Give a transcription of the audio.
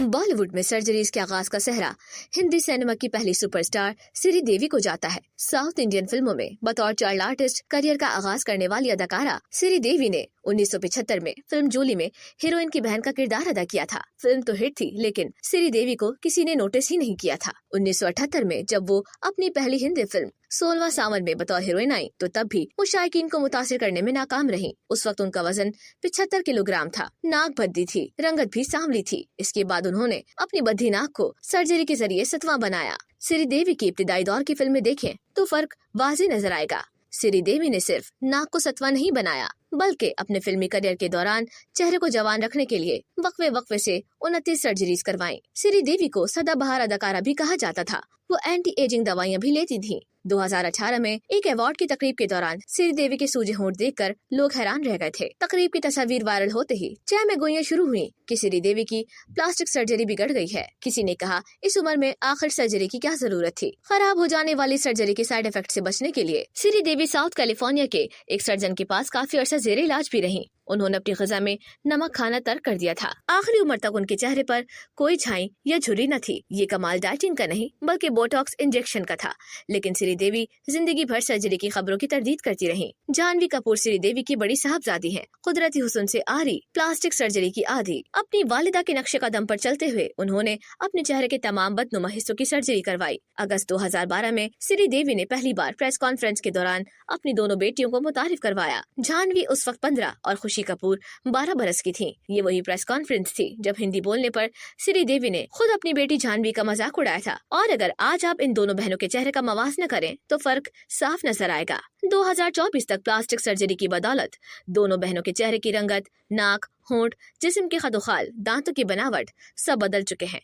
बॉलीवुड में सर्जरीज के आगाज का सेहरा हिंदी सिनेमा की पहली सुपरस्टार श्रीदेवी को जाता है। साउथ इंडियन फिल्मों में बतौर चाइल्ड आर्टिस्ट करियर का आगाज करने वाली अदाकारा श्रीदेवी ने 1975 में फिल्म जूली में हीरोइन की बहन का किरदार अदा किया था। फिल्म तो हिट थी, लेकिन श्रीदेवी को किसी ने नोटिस ही नहीं किया था। 1978 में जब वो अपनी पहली हिंदी फिल्म 16वां सावन में बतौर हीरोइन आई, तो तब भी वो शायकीन को मुतासिर करने में नाकाम रही। उस वक्त उनका वजन 75 किलोग्राम था, नाक भद्दी थी, रंगत भी सांवली थी। इसके बाद उन्होंने अपनी बद्धी नाक को सर्जरी के जरिए सतवां बनाया। श्रीदेवी की इब्तिदाई दौर की फिल्में देखें तो फर्क वाज़ेह नजर आएगा। श्रीदेवी ने सिर्फ नाक को सतवा नहीं बनाया, बल्कि अपने फिल्मी करियर के दौरान चेहरे को जवान रखने के लिए वक्फे से 29 सर्जरीज करवाई। श्रीदेवी को सदाबहार अदाकारा भी कहा जाता था। वो एंटी एजिंग दवाइयां भी लेती थी। 2018 में एक अवार्ड की तकरीब के दौरान श्रीदेवी के सूजे होंठ देखकर लोग हैरान रह गए थे। तकरीब की तस्वीर वायरल होते ही चह में गोइयां शुरू हुई कि श्रीदेवी की प्लास्टिक सर्जरी बिगड़ गई है। किसी ने कहा, इस उम्र में आखिर सर्जरी की क्या जरूरत थी। खराब हो जाने वाली सर्जरी के साइड इफेक्ट से बचने के लिए श्रीदेवी साउथ कैलिफोर्निया के एक सर्जन के पास काफी अरसा जेर इलाज भी रही। उन्होंने अपनी ग़िज़ा में नमक खाना तर्क कर दिया था। आखिरी उम्र तक उनके चेहरे पर कोई छाई या झुर्री न थी। ये कमाल डाइटिंग का नहीं, बल्कि बोटॉक्स इंजेक्शन का था। लेकिन श्रीदेवी जिंदगी भर सर्जरी की खबरों की तरदीद करती रही। जानवी कपूर श्रीदेवी की बड़ी साहबजादी हैं। कुदरती हुस्न से आरी, प्लास्टिक सर्जरी की आदी। अपनी वालिदा के नक्शे कदम पर चलते हुए उन्होंने अपने चेहरे के तमाम बदनुमा हिस्सों की सर्जरी करवाई। अगस्त 2012 में श्रीदेवी ने पहली बार प्रेस कॉन्फ्रेंस के दौरान अपनी दोनों बेटियों को मुतारिफ करवाया। जानवी उस वक्त 15 और खुशी कपूर 12 बरस की थी। ये वही प्रेस कॉन्फ्रेंस थी जब हिंदी बोलने पर श्रीदेवी ने खुद अपनी बेटी जानवी का मजाक उड़ाया था। और अगर आज आप इन दोनों बहनों के चेहरे का मवाज़ना करें तो फर्क साफ नजर आएगा। 2024 तक प्लास्टिक सर्जरी की बदौलत दोनों बहनों के चेहरे की रंगत, नाक, होंठ, जिस्म के खदोखाल, दांतों की बनावट सब बदल चुके हैं।